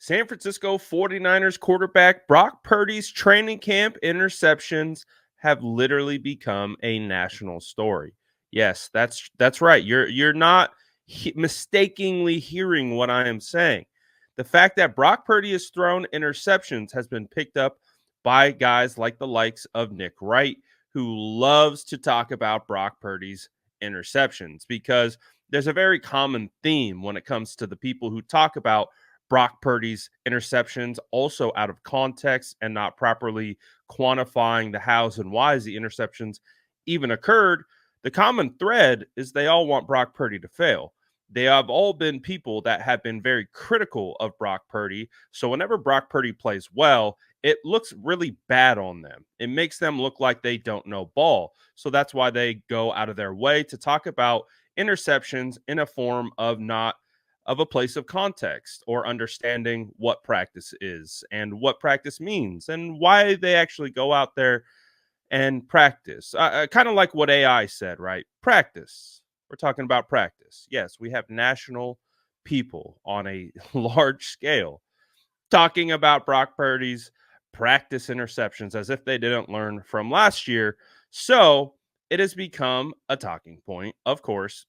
San Francisco 49ers quarterback Brock Purdy's training camp interceptions have literally become a national story. Yes, that's right. You're not mistakenly hearing what I am saying. The fact that Brock Purdy has thrown interceptions has been picked up by guys like the likes of Nick Wright, who loves to talk about Brock Purdy's interceptions because there's a very common theme when it comes to the people who talk about Brock Purdy's interceptions, also out of context and not properly quantifying the hows and whys the interceptions even occurred. The common thread is they all want Brock Purdy to fail. They have all been people that have been very critical of Brock Purdy. So whenever Brock Purdy plays well, it looks really bad on them. It makes them look like they don't know ball. So that's why they go out of their way to talk about interceptions in a form of not of a place of context or understanding what practice is and what practice means and why they actually go out there and practice. Kind of like what AI said, right? Practice. We're talking about practice. Yes, we have national people on a large scale talking about Brock Purdy's practice interceptions as if they didn't learn from last year. So it has become a talking point, of course.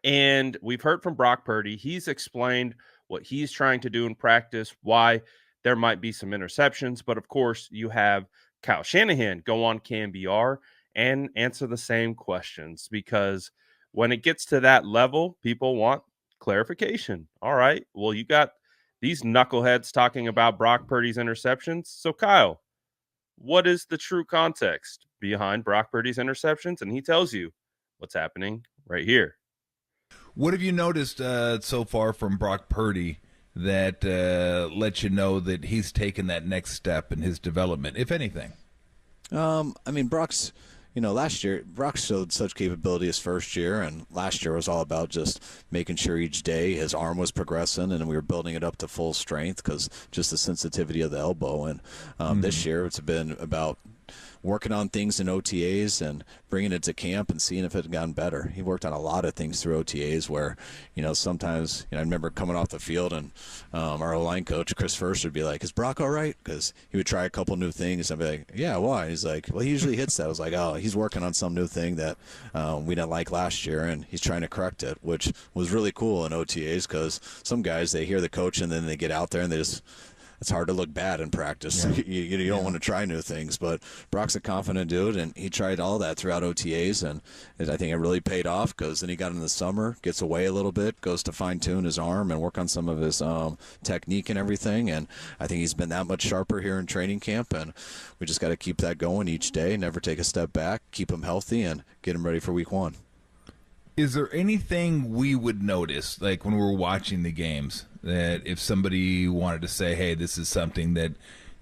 And we've heard from Brock Purdy. He's explained what he's trying to do in practice, why there might be some interceptions. But of course, you have Kyle Shanahan go on KMBR and answer the same questions because when it gets to that level, people want clarification. All right. Well, you got these knuckleheads talking about Brock Purdy's interceptions. So, Kyle, what is the true context behind Brock Purdy's interceptions? And he tells you what's happening right here. What have you noticed so far from Brock Purdy that lets you know that he's taken that next step in his development, if anything? I mean, Brock's, last year, Brock showed such capability his first year, and last year was all about just making sure each day his arm was progressing, and we were building it up to full strength because just the sensitivity of the elbow. And this year, it's been about working on things in OTAs and bringing it to camp and seeing if it had gotten better. He worked on a lot of things through OTAs where, sometimes, I remember coming off the field and our O-line coach, Chris First, would be like, is Brock all right? Because he would try a couple new things. I'd be like, yeah, why? He's like, well, he usually hits that. I was like, oh, he's working on some new thing that we didn't like last year, and he's trying to correct it, which was really cool in OTAs because some guys, they hear the coach and then they get out there and they just – it's hard to look bad in practice. Yeah. You don't want to try new things, but Brock's a confident dude, and he tried all that throughout OTAs, and I think it really paid off because then he got in the summer, gets away a little bit, goes to fine-tune his arm and work on some of his technique and everything, and I think he's been that much sharper here in training camp, and we just got to keep that going each day, never take a step back, keep him healthy, and get him ready for week one. Is there anything we would notice, like when we're watching the games, that if somebody wanted to say, hey, this is something that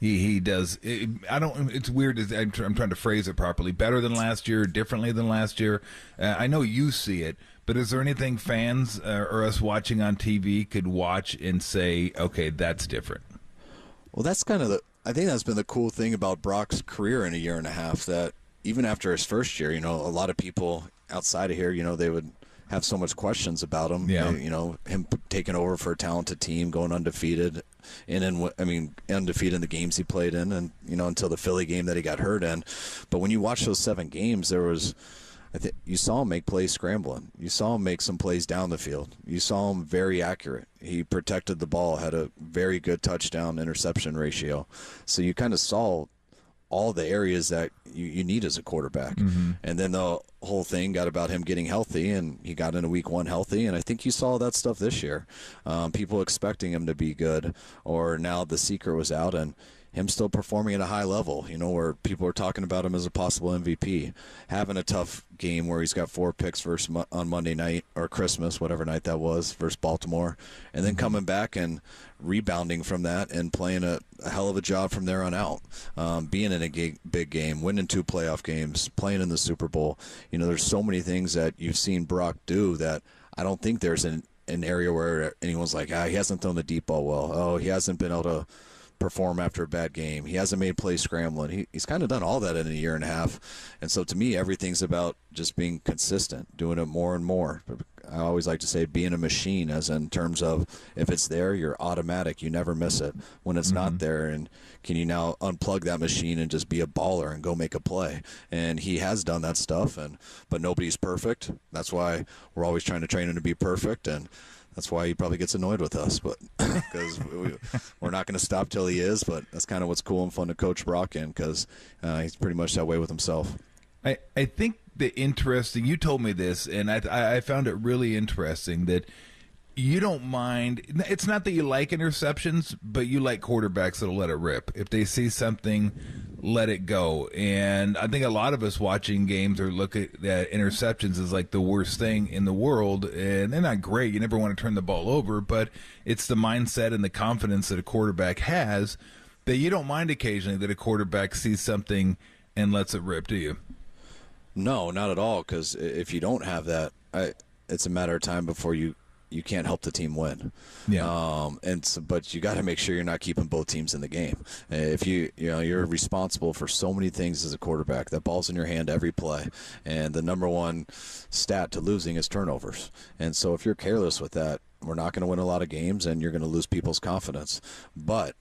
he does, it's weird, I'm trying to phrase it properly, better than last year, differently than last year. I know you see it, but is there anything fans or us watching on TV could watch and say, okay, that's different? Well, that's kind of I think that's been the cool thing about Brock's career in a year and a half, that even after his first year, a lot of people outside of here, they would have so much questions about him. Yeah. Him taking over for a talented team, going undefeated, undefeated in the games he played in, and until the Philly game that he got hurt in. But when you watch those 7 games, you saw him make plays scrambling. You saw him make some plays down the field. You saw him very accurate. He protected the ball, had a very good touchdown interception ratio. So you kind of saw all the areas that you need as a quarterback. Mm-hmm. And then the whole thing got about him getting healthy, and he got into week 1 healthy, and I think you saw that stuff this year. People expecting him to be good, or now the secret was out, and him still performing at a high level, where people are talking about him as a possible MVP. Having a tough game where he's got 4 picks on Monday night or Christmas, whatever night that was, versus Baltimore, and then coming back and rebounding from that and playing a hell of a job from there on out. Being in a big game, winning 2 playoff games, playing in the Super Bowl. There's so many things that you've seen Brock do that I don't think there's an area where anyone's like, he hasn't thrown the deep ball well. Oh, he hasn't been able to perform after a bad game. He hasn't made plays scrambling. He's kind of done all that in a year and a half. And so to me, everything's about just being consistent, doing it more and more. I always like to say being a machine, as in terms of if it's there, you're automatic. You never miss it. When it's not there, and can you now unplug that machine and just be a baller and go make a play? And he has done that stuff, but nobody's perfect. That's why we're always trying to train him to be perfect, and that's why he probably gets annoyed with us, but because we're not going to stop till he is. But that's kind of what's cool and fun to coach Brock in, because he's pretty much that way with himself. I think the interesting, you told me this, and I found it really interesting that you don't mind. It's not that you like interceptions, but you like quarterbacks that'll let it rip. If they see something, let it go. And I think a lot of us watching games or look at that interceptions is like the worst thing in the world. And they're not great. You never want to turn the ball over, but it's the mindset and the confidence that a quarterback has that you don't mind occasionally that a quarterback sees something and lets it rip, do you? No, not at all. Because if you don't have that, it's a matter of time before you can't help the team win. Yeah. But you got to make sure you're not keeping both teams in the game. If you're responsible for so many things as a quarterback. That ball's in your hand every play, and the number one stat to losing is turnovers. And so if you're careless with that, we're not going to win a lot of games, and you're going to lose people's confidence. But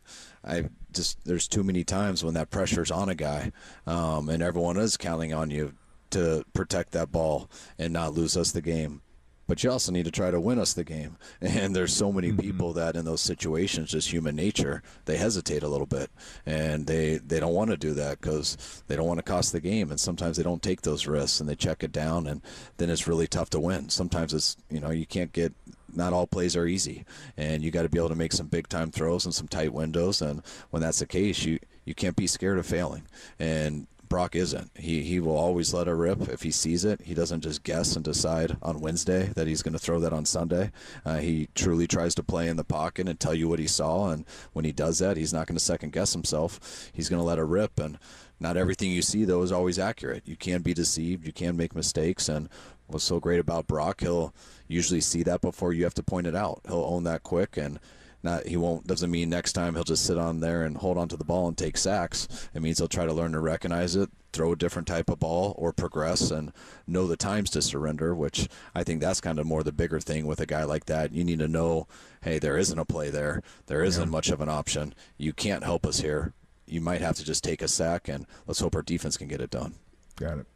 there's too many times when that pressure's on a guy, and everyone is counting on you to protect that ball and not lose us the game. But you also need to try to win us the game. And there's so many people that in those situations, just human nature, they hesitate a little bit. And they don't want to do that because they don't want to cost the game. And sometimes they don't take those risks and they check it down. And then it's really tough to win. Sometimes it's, you can't get – not all plays are easy. And you got to be able to make some big-time throws and some tight windows. And when that's the case, you can't be scared of failing. And Brock isn't. He will always let it rip if he sees it. He doesn't just guess and decide on Wednesday that he's going to throw that on Sunday. He truly tries to play in the pocket and tell you what he saw, and when he does that, he's not going to second guess himself. He's going to let it rip, and not everything you see, though, is always accurate. You can be deceived. You can make mistakes, and what's so great about Brock, he'll usually see that before you have to point it out. He'll own that quick, and doesn't mean next time he'll just sit on there and hold on to the ball and take sacks. It means he'll try to learn to recognize it, throw a different type of ball, or progress and know the times to surrender, which I think that's kind of more the bigger thing with a guy like that. You need to know, hey, there isn't a play there. There isn't much of an option. You can't help us here. You might have to just take a sack, and let's hope our defense can get it done. Got it.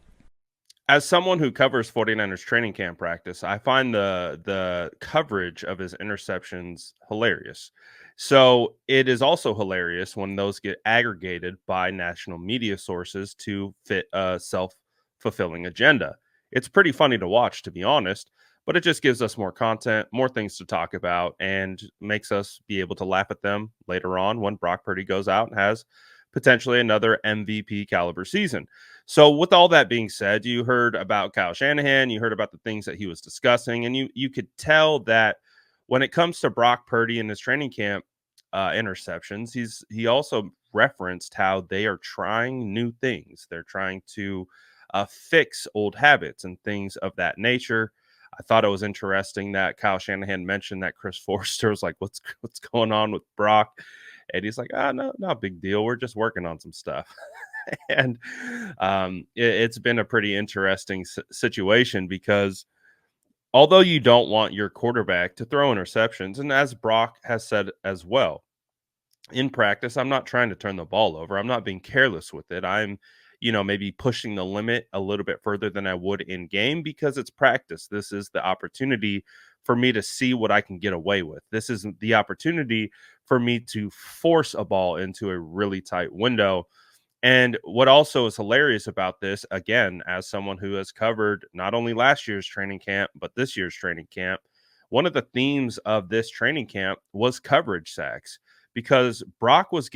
As someone who covers 49ers training camp practice, I find the coverage of his interceptions hilarious. So it is also hilarious when those get aggregated by national media sources to fit a self-fulfilling agenda. It's pretty funny to watch, to be honest, but it just gives us more content, more things to talk about, and makes us be able to laugh at them later on when Brock Purdy goes out and has potentially another MVP caliber season. So with all that being said, you heard about Kyle Shanahan, you heard about the things that he was discussing, and you could tell that when it comes to Brock Purdy and his training camp interceptions, he also referenced how they are trying new things. They're trying to fix old habits and things of that nature. I thought it was interesting that Kyle Shanahan mentioned that Chris Forster was like, what's going on with Brock? And he's like, no, not a big deal. We're just working on some stuff. And it's been a pretty interesting situation because although you don't want your quarterback to throw interceptions, and as Brock has said as well, in practice, I'm not trying to turn the ball over. I'm not being careless with it. I'm, maybe pushing the limit a little bit further than I would in game because it's practice. This is the opportunity for me to see what I can get away with. This isn't the opportunity for me to force a ball into a really tight window. And what also is hilarious about this, again, as someone who has covered not only last year's training camp, but this year's training camp, one of the themes of this training camp was coverage sacks because Brock was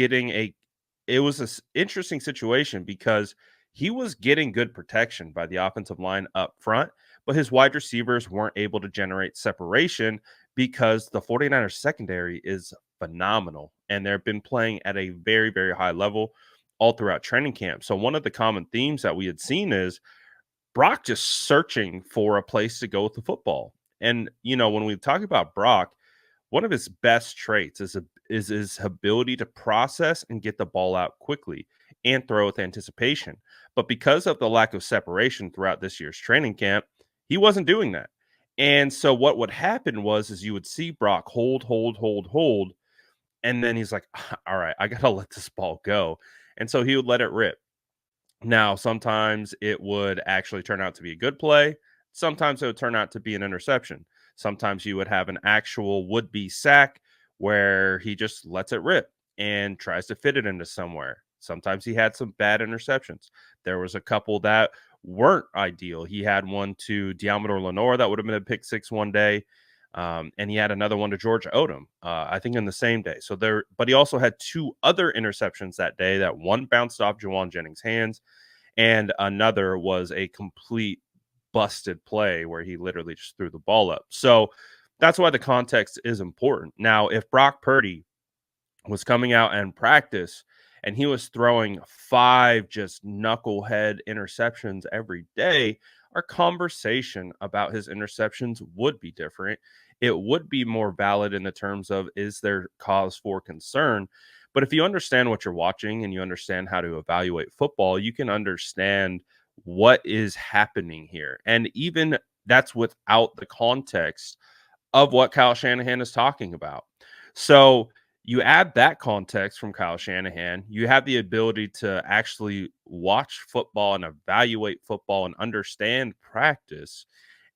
it was an interesting situation because he was getting good protection by the offensive line up front, but his wide receivers weren't able to generate separation because the 49ers secondary is phenomenal and they've been playing at a very, very high level all throughout training camp. So one of the common themes that we had seen is Brock just searching for a place to go with the football. And, when we talk about Brock, one of his best traits is his ability to process and get the ball out quickly and throw with anticipation. But because of the lack of separation throughout this year's training camp, he wasn't doing that. And so what would happen is you would see Brock hold, and then he's like, all right, I gotta let this ball go. And so he would let it rip. Now, sometimes it would actually turn out to be a good play. Sometimes it would turn out to be an interception. Sometimes you would have an actual would-be sack where he just lets it rip and tries to fit it into somewhere. Sometimes he had some bad interceptions. There was a couple that weren't ideal. He had one to Diamador Lenore that would have been a pick six one day. And he had another one to George Odom, I think in the same day. But he also had two other interceptions that day. That one bounced off Jawan Jennings' hands, and another was a complete busted play where he literally just threw the ball up. So that's why the context is important. Now, if Brock Purdy was coming out and practice and he was throwing 5 just knucklehead interceptions every day, our conversation about his interceptions would be different. It would be more valid in the terms of, is there cause for concern? But if you understand what you're watching and you understand how to evaluate football, you can understand what is happening here. And even that's without the context of what Kyle Shanahan is talking about. So you add that context from Kyle Shanahan, you have the ability to actually watch football and evaluate football and understand practice,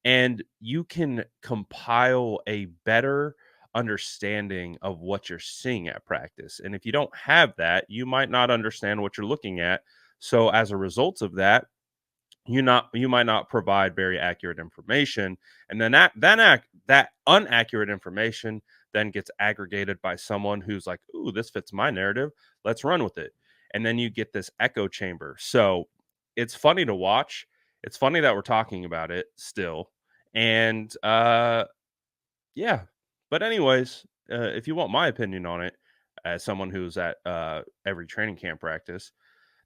and you can compile a better understanding of what you're seeing at practice. And if you don't have that, you might not understand what you're looking at. So as a result of that, you might not provide very accurate information, and then that inaccurate information then gets aggregated by someone who's like, ooh, this fits my narrative, let's run with it. And then you get this echo chamber. So it's funny to watch. It's funny that we're talking about it still. And yeah. But anyways, if you want my opinion on it, as someone who's at every training camp practice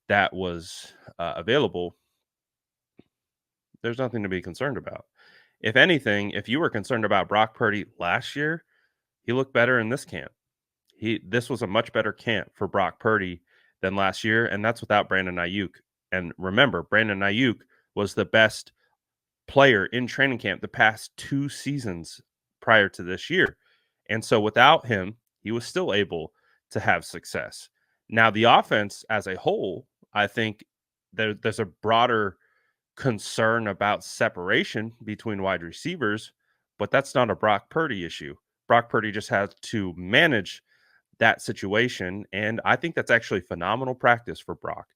that was available, there's nothing to be concerned about. If anything, if you were concerned about Brock Purdy last year, he looked better in this camp. This was a much better camp for Brock Purdy than last year, and that's without Brandon Ayuk. And remember, Brandon Ayuk was the best player in training camp the past 2 seasons prior to this year. And so without him, he was still able to have success. Now, the offense as a whole, I think there's a broader concern about separation between wide receivers, but that's not a Brock Purdy issue. Brock Purdy just has to manage that situation, and I think that's actually phenomenal practice for Brock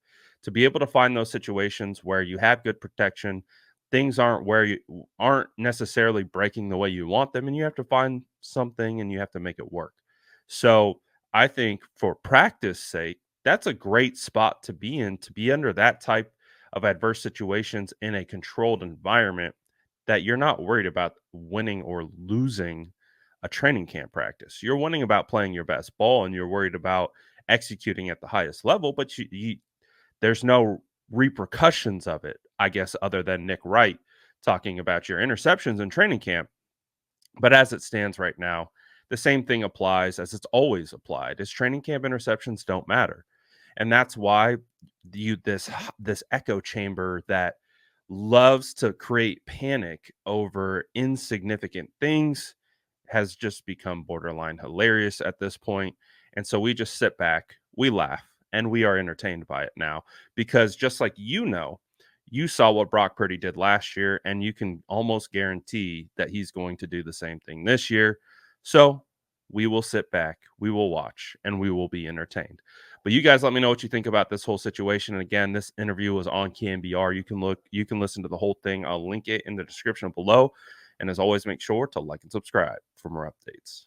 to be able to find those situations where you have good protection. Things aren't necessarily breaking the way you want them, and you have to find something and you have to make it work. So I think for practice sake, that's a great spot to be in, to be under that type of adverse situations in a controlled environment, that you're not worried about winning or losing a training camp practice. You're winning about playing your best ball, and you're worried about executing at the highest level, but there's no repercussions of it, I guess, other than Nick Wright talking about your interceptions in training camp. But as it stands right now, the same thing applies as it's always applied, is training camp interceptions don't matter. And that's why this echo chamber that loves to create panic over insignificant things has just become borderline hilarious at this point. And so we just sit back, we laugh, and we are entertained by it now, because just like, you saw what Brock Purdy did last year, and you can almost guarantee that he's going to do the same thing this year. So we will sit back, we will watch, and we will be entertained. But you guys let me know what you think about this whole situation. And again, this interview was on KNBR. You can listen to the whole thing. I'll link it in the description below. And as always, make sure to like and subscribe for more updates.